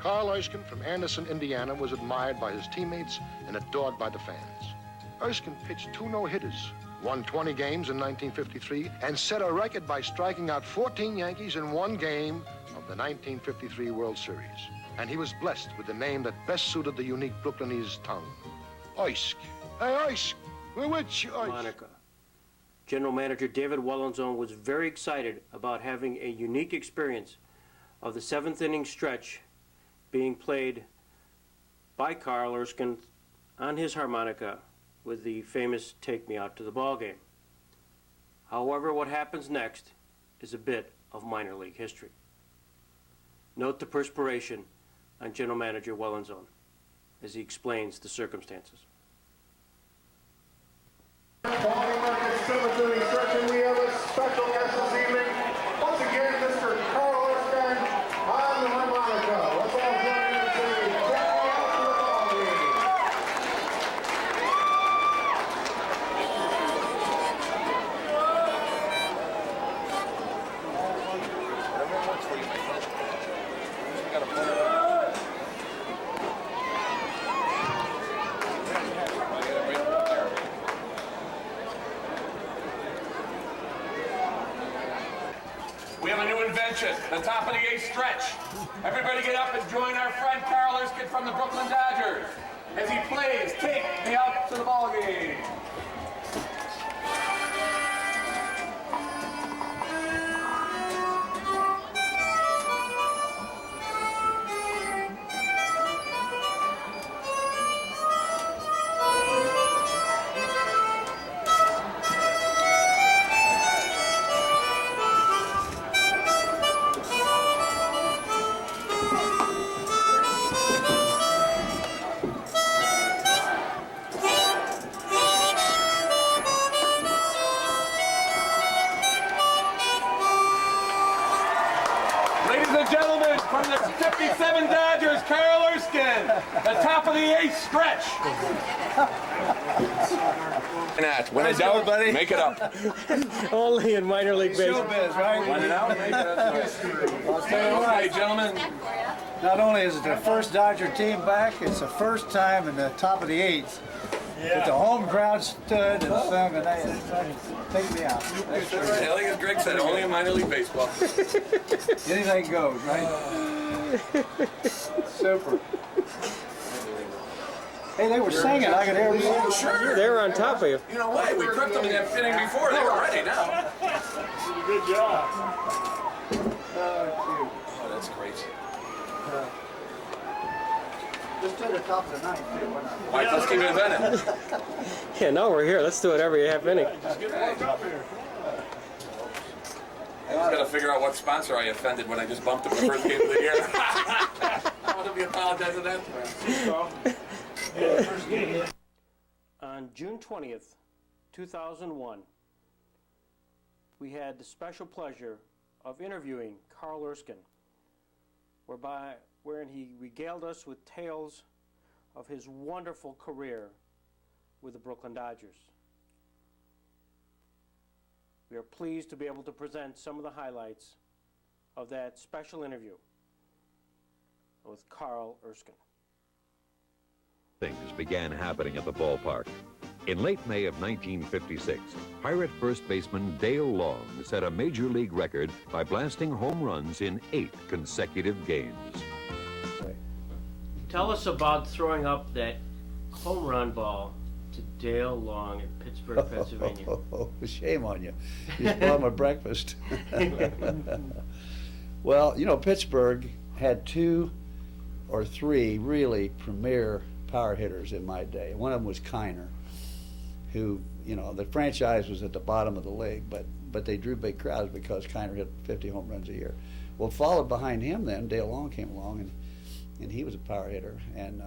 Carl Erskine from Anderson, Indiana, was admired by his teammates and adored by the fans. Erskine pitched 2 no-hitters, won 20 games in 1953, and set a record by striking out 14 Yankees in 1 game of the 1953 World Series. And he was blessed with the name that best suited the unique Brooklynese tongue, Ersk. Hey, Ersk, we're with you, Ersk. Monica. General Manager David Wellenzone was very excited about having a unique experience of the 7th inning stretch being played by Carl Erskine on his harmonica with the famous Take Me Out to the Ball Game. However, what happens next is a bit of minor league history. Note the perspiration on General Manager Wellenzone as he explains the circumstances. Ball market 7th inning stretch, and we have a special guest this evening. Once again, Mr. Carl Erskine on the harmonica. Let's all join in and sing Take Me Out to the Ball Game. We have a new invention, the top of the 8th stretch. Everybody get up and join our friend Carl Erskine from the Brooklyn Dodgers as he plays Take Me Out to the Ball Game. Gentlemen, from the 57 Dodgers, Carl Erskine, the top of the 8th stretch. When in doubt, buddy, make it up. Only in minor league baseball. Showbiz, right? When in doubt, make it up. I'll tell you what, Gentlemen. not only is it the first Dodger team back, it's the first time in the top of the 8th that the home crowd stood and sung, and Take Me Out. Like as Greg said, only in minor league baseball. Anything goes, right? Super. Hey, they were singing. I could hear them. Oh, sure. They were on top of you. You know what? We prepped them in that fitting before. They were ready now. Good job. Oh, that's great. Just to the top of the 9th, too. Why not? All right, let's keep it inventing. Yeah, no, we're here. Let's do it every half inning. Just get warmed up here. I just got to figure out what sponsor I offended when I just bumped him the first game of the year. I want to be apologizing to that. On June 20th, 2001, we had the special pleasure of interviewing Carl Erskine, wherein he regaled us with tales of his wonderful career with the Brooklyn Dodgers. We are pleased to be able to present some of the highlights of that special interview with Carl Erskine. Things began happening at the ballpark. In late May of 1956, Pirate first baseman Dale Long set a major league record by blasting home runs in 8 consecutive games. Tell us about throwing up that home run ball to Dale Long in Pittsburgh, Pennsylvania. Shame on you. You spoiled my breakfast. Well, you know, Pittsburgh had 2 or 3 really premier power hitters in my day. One of them was Kiner, who, you know, the franchise was at the bottom of the league, but they drew big crowds because Kiner hit 50 home runs a year. Well, followed behind him then, Dale Long came along, and he was a power hitter, and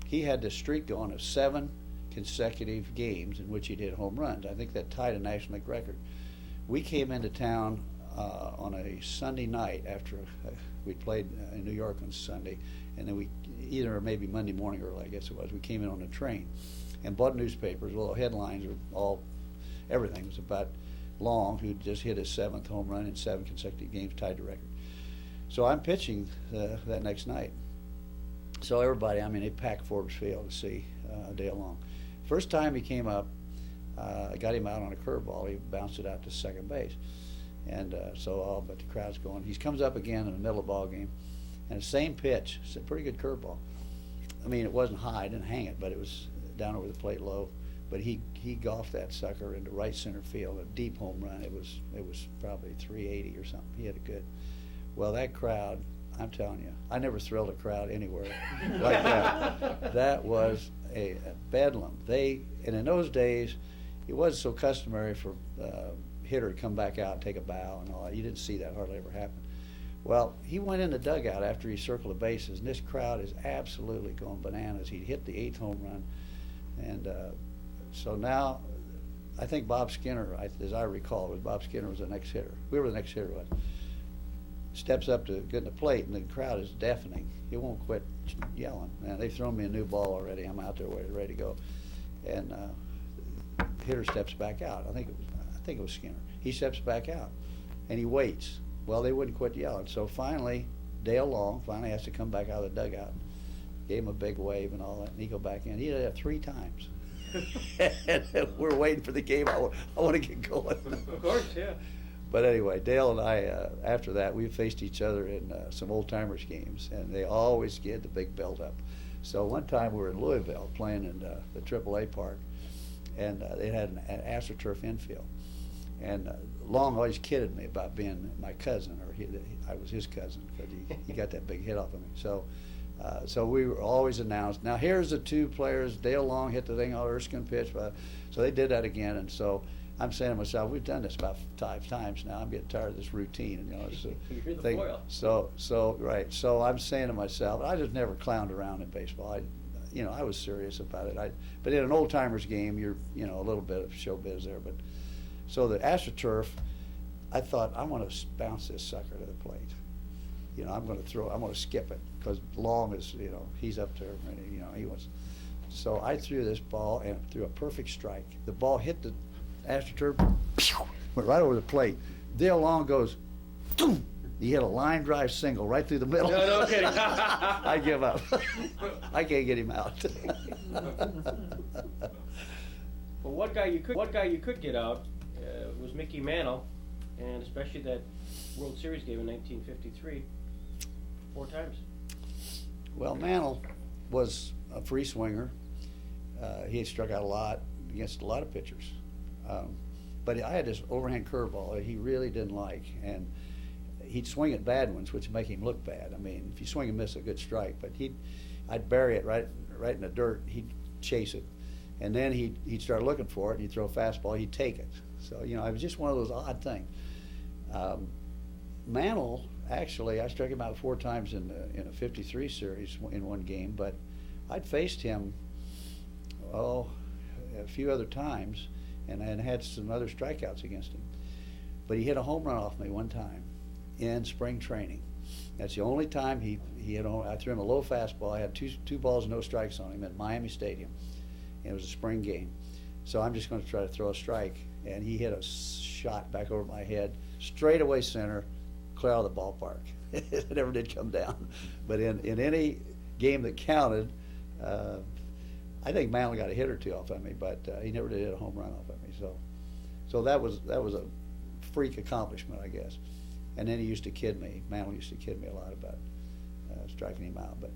he had this streak going of 7 consecutive games in which he did home runs. I think that tied a National League record. We came into town on a Sunday night after we played in New York on Sunday, and then we, either maybe Monday morning early, I guess it was, we came in on a train and bought newspapers. Well, the headlines were all, everything was about Long, who just hit his 7th home run in 7 consecutive games, tied the record. So I'm pitching that next night, So everybody, I mean, they packed Forbes Field to see Dale Long. First time he came up, I got him out on a curveball. He bounced it out to second base. And so all but the crowd's going. He comes up again in the middle of the ball game, and the same pitch. It's a pretty good curveball. I mean, it wasn't high, I didn't hang it, but it was down over the plate low. But he golfed that sucker into right center field, a deep home run. It was probably 380 or something. He had a good. Well, that crowd, I'm telling you, I never thrilled a crowd anywhere like that. That was a bedlam. And in those days, it wasn't so customary for hitter to come back out and take a bow and all that. You didn't see that hardly ever happen. Well, he went in the dugout after he circled the bases, and this crowd is absolutely going bananas. He hit the 8th home run, and so now I think Bob Skinner, as I recall, Bob Skinner was the next hitter. Whoever the next hitter was, steps up to get in the plate, and the crowd is deafening. He won't quit yelling. Man, they've thrown me a new ball already. I'm out there ready to go, and hitter steps back out. I think it was Skinner. He steps back out, and he waits. Well, they wouldn't quit yelling. So finally, Dale Long finally has to come back out of the dugout. Gave him a big wave and all that, and he go back in. He did that 3 times. And we're waiting for the game. I want to get going. Of course, yeah. But anyway, Dale and I, after that, we faced each other in some old-timers games, and they always get the big build-up. So one time we were in Louisville playing in the AAA park, and they had an AstroTurf infield. And Long always kidded me about being my cousin, or I was his cousin, because he got that big hit off of me. So we were always announced, now here's the 2 players, Dale Long hit the thing, Erskine pitched. So they did that again, and so I'm saying to myself, we've done this about 5 times now. I'm getting tired of this routine. You know, it's You're the thing. foil. Right. So I'm saying to myself, I just never clowned around in baseball. I was serious about it. But in an old-timers game, you're a little bit of showbiz there. But so the AstroTurf, I thought, I want to bounce this sucker to the plate. I'm going to skip it, because Long is, he's up there, and, he wants. So I threw this ball and threw a perfect strike. The ball hit the AstroTurf, went right over the plate. Dale Long goes, boom. He hit a line drive single right through the middle. No kidding. I give up. I can't get him out. Well, one guy you could get out was Mickey Mantle, and especially that World Series game in 1953, 4 times. Well, Mantle was a free swinger. He had struck out a lot against a lot of pitchers. But I had this overhand curveball that he really didn't like, and he'd swing at bad ones, which would make him look bad. I mean, if you swing and miss, a good strike, but I'd bury it right in the dirt. He'd chase it, and then he'd start looking for it, and he'd throw a fastball. He'd take it. So it was just one of those odd things. Mantle, actually, I struck him out 4 times in a '53 series in one game, but I'd faced him a few other times, and had some other strikeouts against him. But he hit a home run off me one time in spring training. That's the only time he hit. I threw him a low fastball. I had two balls, no strikes on him at Miami Stadium. And it was a spring game. So I'm just going to try to throw a strike. And he hit a shot back over my head, straight away center, clear out of the ballpark. It never did come down. But in any game that counted, I think Mantle got a hit or 2 off of me, but he never did hit a home run off of me. So that was a freak accomplishment, I guess. And then he used to kid me. Mantle used to kid me a lot about striking him out. But